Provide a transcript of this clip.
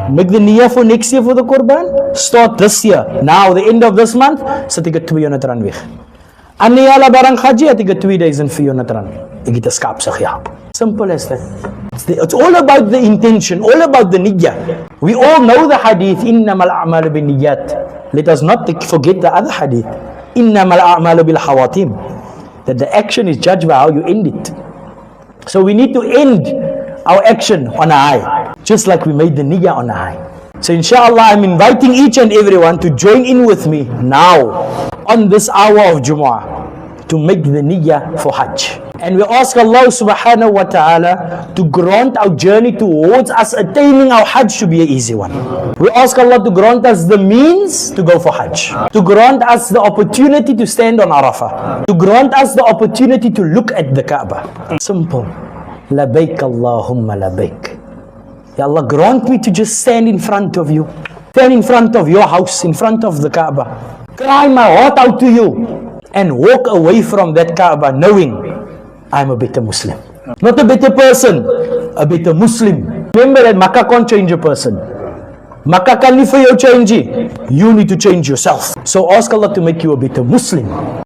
Make the niyyah for next year for the Qurban. Start this year. Now, the end of this month, sit ek 200 rand weg. Aniyala barang haji, ek 2400 rand. Ek het 'n skaap sig ja. Simple as that. It's all about the intention, all about the niyyah. We all know the hadith, innamal a'malu bin niyyat. Let us not forget the other hadith, innamal a'malu bil hawatim. That the action is judged by how you end it. So we need to end our action on a high, just like we made the niyyah on a high. So inshallah, I'm inviting each and everyone to join in with me now on this hour of Jumu'ah to make the niyyah for Hajj. And we ask Allah subhanahu wa ta'ala to grant our journey towards us attaining our Hajj to be an easy one. We ask Allah to grant us the means to go for Hajj, to grant us the opportunity to stand on Arafah, to grant us the opportunity to look at the Kaaba. Simple. Labaik Allahumma labaik. Ya Allah, grant me to just stand in front of you, stand in front of your house, in front of the Kaaba, cry my heart out to you, and walk away from that Kaaba knowing I'm a better Muslim. Not a better person, a better Muslim. Remember that Makkah can't change a person. Makkah can't live for you change. You need to change yourself. So ask Allah to make you a better Muslim.